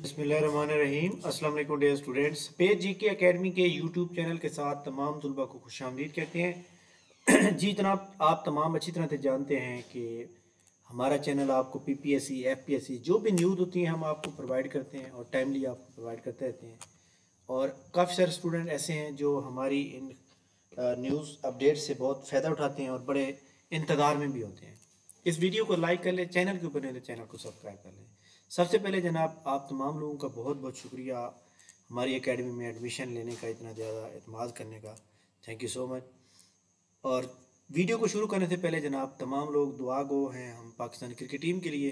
बिस्मिल्लाहिर्रहमानिर्रहीम। अस्सलाम वालेकुम dear students. Page GK academy के यूट्यूब चैनल के साथ तमाम तलबा को खुशामदीद कहते हैं। जी जनाब, आप तमाम अच्छी तरह से जानते हैं कि हमारा चैनल आपको पीपीएससी, एफपीएससी जो भी न्यूज़ होती हैं हम आपको प्रोवाइड करते हैं और टाइमली आपको प्रोवाइड करते रहते हैं। और काफ़ी सारे स्टूडेंट ऐसे हैं जो हमारी इन न्यूज़ अपडेट से बहुत फ़ायदा उठाते हैं और बड़े इंतज़ार में भी होते हैं। इस वीडियो को लाइक कर लें, चैनल के ऊपर नहीं तो चैनल को सब्सक्राइब कर लें। सबसे पहले जनाब, आप तमाम लोगों का बहुत बहुत शुक्रिया हमारी एकेडमी में एडमिशन लेने का, इतना ज़्यादा एतमाद करने का। Thank you so much. और वीडियो को शुरू करने से पहले जनाब, तमाम लोग दुआ गो हैं हम पाकिस्तानी क्रिकेट टीम के लिए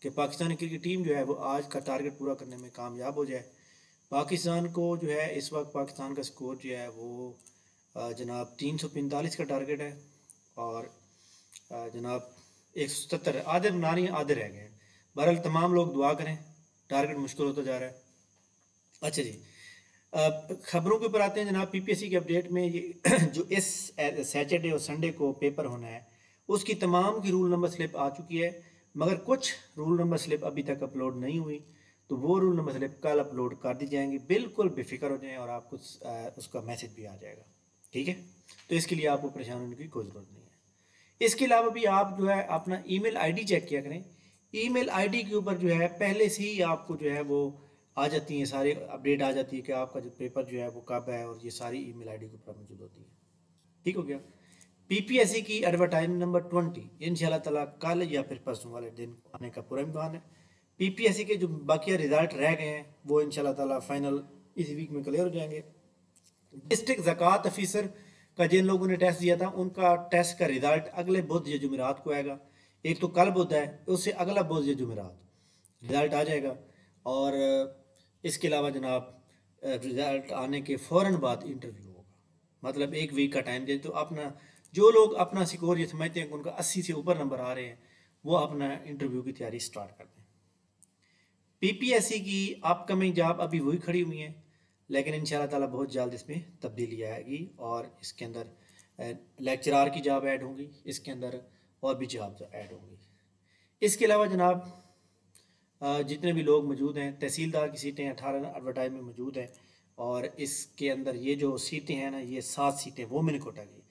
कि पाकिस्तानी क्रिकेट टीम जो है वो आज का टारगेट पूरा करने में कामयाब हो जाए। पाकिस्तान को जो है इस वक्त पाकिस्तान का स्कोर जो है वो जनाब 345 का टारगेट है और जनाब 170 आधे बनानी आधे रह गए हैं। बहरहाल तमाम लोग दुआ करें, टारगेट मुश्किल होता जा रहा है। अच्छा जी, खबरों के ऊपर आते हैं जनाब। पीपीएससी के अपडेट में ये जो इस सैटरडे और संडे को पेपर होना है उसकी तमाम की रूल नंबर स्लिप आ चुकी है, मगर कुछ रूल नंबर स्लिप अभी तक अपलोड नहीं हुई, तो वो रूल नंबर स्लिप कल अपलोड कर दी जाएंगी। बिल्कुल बेफिक्र हो जाएं और आपको उसका मैसेज भी आ जाएगा, ठीक है। तो इसके लिए आपको परेशान होने की कोई ज़रूरत नहीं है। इसके अलावा भी आप जो है अपना ईमेल आईडी चेक किया करें। ईमेल आईडी के ऊपर जो है पहले से ही आपको जो है वो आ जाती हैं, सारी अपडेट आ जाती है कि आपका जो पेपर जो है वो कब है, और ये सारी ईमेल आईडी के ऊपर मौजूद होती है। ठीक हो गया। पीपीएससी की एडवर्टाइजमेंट नंबर 20 इंशाल्लाह ताला कल या फिर परसों वाले दिन आने का पूरा इम्कान है। पीपीएससी के जो बाकी रिजल्ट रह गए हैं वो इंशाल्लाह ताला फाइनल इसी वीक में क्लियर हो जाएंगे। डिस्ट्रिक्ट ज़कात ऑफिसर का जिन लोगों ने टेस्ट दिया था उनका टेस्ट का रिजल्ट अगले बुध या जुमेरात को आएगा। एक तो कल बुध है, उससे अगला बुध या जुमेरात रिजल्ट आ जाएगा। और इसके अलावा जनाब रिजल्ट आने के फ़ौरन बाद इंटरव्यू होगा, मतलब एक वीक का टाइम दे। तो अपना जो लोग अपना स्कोर ये समझते हैं कि उनका 80 से ऊपर नंबर आ रहे हैं, वो अपना इंटरव्यू की तैयारी स्टार्ट कर दें। पीपीएससी की अपकमिंग जॉब अभी वही खड़ी हुई हैं, लेकिन इंशाल्लाह ताला बहुत जल्द इसमें तब्दीली आएगी और इसके अंदर लेक्चरार की जॉब ऐड होंगी, इसके अंदर और भी जॉब ऐड होंगी। इसके अलावा जनाब जितने भी लोग मौजूद हैं, तहसीलदार की सीटें 18 एडवर्टाइज में मौजूद हैं और इसके अंदर ये जो सीटें हैं ना, ये 7 सीटें वोमेन कोटा की।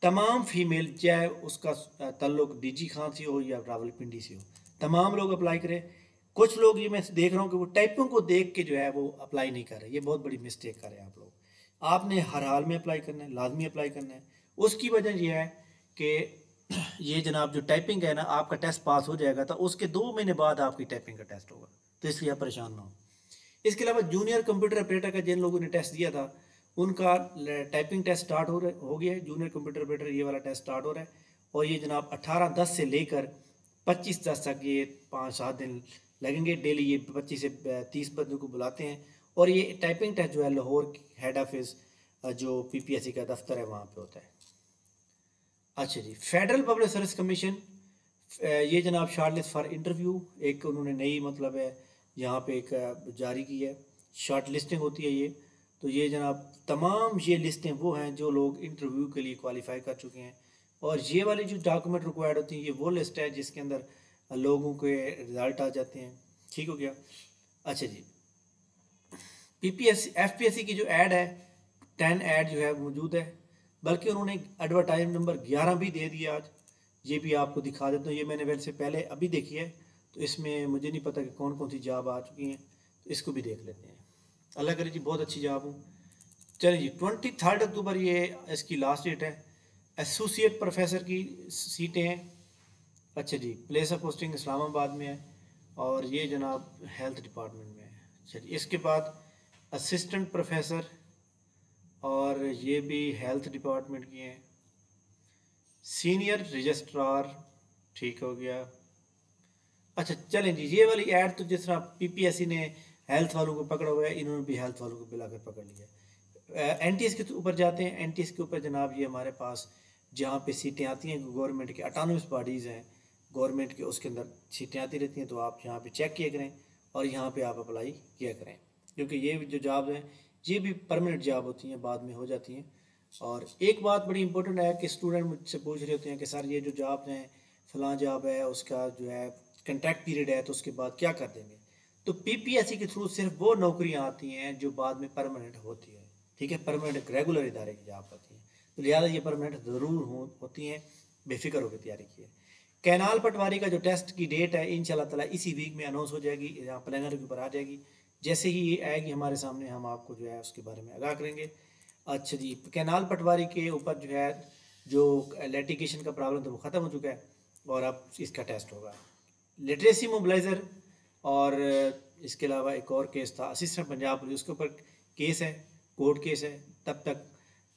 तमाम फीमेल, चाहे उसका ताल्लुक डीजी खान से हो या रावलपिंडी से हो, तमाम लोग अप्लाई करें। कुछ लोग ये मैं देख रहा हूँ कि वो टाइपिंग को देख के जो है वो अप्लाई नहीं कर रहे। ये बहुत बड़ी मिस्टेक कर रहे हैं आप लोग। आपने हर हाल में अप्लाई करना है, लाजमी अप्लाई करना है। उसकी वजह यह है कि ये जनाब जो टाइपिंग है ना, आपका टेस्ट पास हो जाएगा तो उसके 2 महीने बाद आपकी टाइपिंग का टेस्ट होगा, तो इसलिए आप परेशान ना हो। इसके अलावा जूनियर कंप्यूटर ऑपरेटर का जिन लोगों ने टेस्ट दिया था उनका टाइपिंग टेस्ट स्टार्ट हो गया है। जूनियर कंप्यूटर ऑपरेटर ये वाला टेस्ट स्टार्ट हो रहा है और ये जनाब 18/10 से लेकर 25/10 तक ये 5-7 दिन लगेंगे। डेली ये 25 से 30 बंदों को बुलाते हैं और ये टाइपिंग टेस्ट जो है लाहौर हेड ऑफिस जो पीपीएससी का दफ्तर है वहाँ पे होता है। अच्छा जी, फेडरल पब्लिक सर्विस कमीशन ये जनाब शॉर्टलिस्ट फॉर इंटरव्यू एक उन्होंने नई मतलब है यहाँ पे एक जारी की है। शॉर्ट लिस्टिंग होती है ये, तो ये जनाब तमाम ये लिस्टें वो हैं जो लोग इंटरव्यू के लिए क्वालिफाई कर चुके हैं। और ये वाली जो डॉक्यूमेंट रिक्वायर्ड होती हैं ये वो लिस्ट है जिसके अंदर लोगों के रिजल्ट आ जाते हैं। ठीक हो गया। अच्छा जी, पीपीएससी एफपीएससी की जो ऐड है 10 ऐड जो है मौजूद है, बल्कि उन्होंने एडवर्टाइज नंबर 11 भी दे दिया आज। ये भी आपको दिखा देता हूँ। ये मैंने वैसे पहले अभी देखी है, तो इसमें मुझे नहीं पता कि कौन कौन सी जॉब आ चुकी हैं, तो इसको भी देख लेते हैं। अल्लाह करे जी बहुत अच्छी जॉब हूँ। चलिए जी, 23 अक्टूबर ये इसकी लास्ट डेट है। एसोसिएट प्रोफेसर की सीटें हैं। अच्छा जी, प्लेस ऑफ पोस्टिंग इस्लामाबाद में है और ये जनाब हेल्थ डिपार्टमेंट में है। चलिए, इसके बाद असिस्टेंट प्रोफेसर और ये भी हेल्थ डिपार्टमेंट की हैं। सीनियर रजिस्ट्रार, ठीक हो गया। अच्छा चलें जी, ये वाली ऐड तो जिस तरह पीपीएससी ने हेल्थ वालों को पकड़ा हुआ है, इन्होंने भी हेल्थ वालों को बुलाकर पकड़ लिया। एनटीएस के ऊपर जाते हैं। एनटीएस के ऊपर जनाब ये हमारे पास जहाँ पे सीटें आती हैं गवर्नमेंट के ऑटोनमस बॉडीज़ हैं गवर्नमेंट के, उसके अंदर सीटें आती रहती हैं, तो आप यहाँ पे चेक किया करें और यहाँ पे आप अप्लाई किया करें, क्योंकि ये जो जॉब हैं ये भी परमानेंट जॉब होती हैं, बाद में हो जाती हैं। और एक बात बड़ी इंपॉर्टेंट है कि स्टूडेंट मुझसे पूछ रहे होते हैं कि सर ये जो जॉब हैं फलां जॉब है उसका जो है कंट्रैक्ट पीरियड है तो उसके बाद क्या कर देंगे। तो पीपीएससी के थ्रू सिर्फ वो नौकरियां आती हैं जो बाद में परमानेंट होती है, ठीक है, परमानेंट रेगुलर इदारे की जॉब होती है, तो लिहाजा ये परमानेंट ज़रूर होती हैं, बेफिक्र होकर तैयारी की है। कैनाल पटवारी का जो टेस्ट की डेट है इंशाल्लाह ताला इसी वीक में अनाउंस हो जाएगी, यहाँ प्लानर के ऊपर आ जाएगी। जैसे ही ये आएगी हमारे सामने हम आपको जो है उसके बारे में आगाह करेंगे। अच्छा जी, कैनाल पटवारी के ऊपर जो है जो लिटिगेशन का प्रॉब्लम था वो ख़त्म हो चुका है और अब इसका टेस्ट होगा। लिटरेसी मोबिलाइज़र और इसके अलावा एक और केस था असिस्टेंट पंजाब पुलिस, उसके ऊपर केस है, कोर्ट केस है, तब तक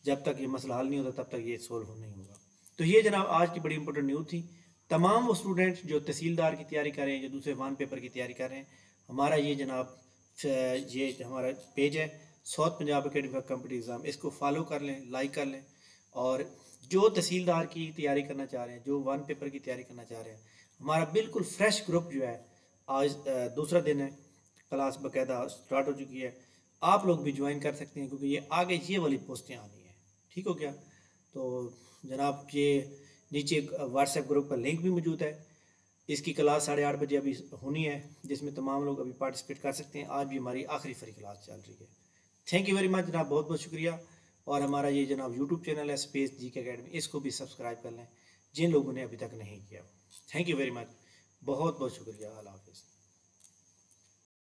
जब तक ये मसला हल नहीं होता तब तक ये सोल्व नहीं होगा। तो ये जनाब आज की बड़ी इंपॉर्टेंट न्यूज़ थी। तमाम वो स्टूडेंट जो तहसीलदार की तैयारी कर रहे हैं, जो दूसरे वन पेपर की तैयारी कर रहे हैं, हमारा ये जनाब ये हमारा पेज है south Punjab academy for competitive exam, इसको फॉलो कर लें, लाइक कर लें। और जो तहसीलदार की तैयारी करना चाह रहे हैं, जो वन पेपर की तैयारी करना चाह रहे हैं, हमारा बिल्कुल फ्रेश ग्रुप जो है आज दूसरा दिन है, क्लास बाकायदा स्टार्ट हो चुकी है, आप लोग भी ज्वाइन कर सकते हैं क्योंकि ये आगे ये वाली पोस्टें आनी है। ठीक हो गया? तो जनाब ये नीचे व्हाट्सएप ग्रुप का लिंक भी मौजूद है, इसकी क्लास 8:30 बजे अभी होनी है जिसमें तमाम लोग अभी पार्टिसिपेट कर सकते हैं। आज भी हमारी आखिरी फ्री क्लास चल रही है। थैंक यू वेरी मच जनाब, बहुत बहुत शुक्रिया। और हमारा ये जनाब यूट्यूब चैनल है स्पेस जी के अकेडमी, इसको भी सब्सक्राइब कर लें जिन लोगों ने अभी तक नहीं किया। थैंक यू वेरी मच, बहुत बहुत शुक्रिया। अल्लाह हाफिज़।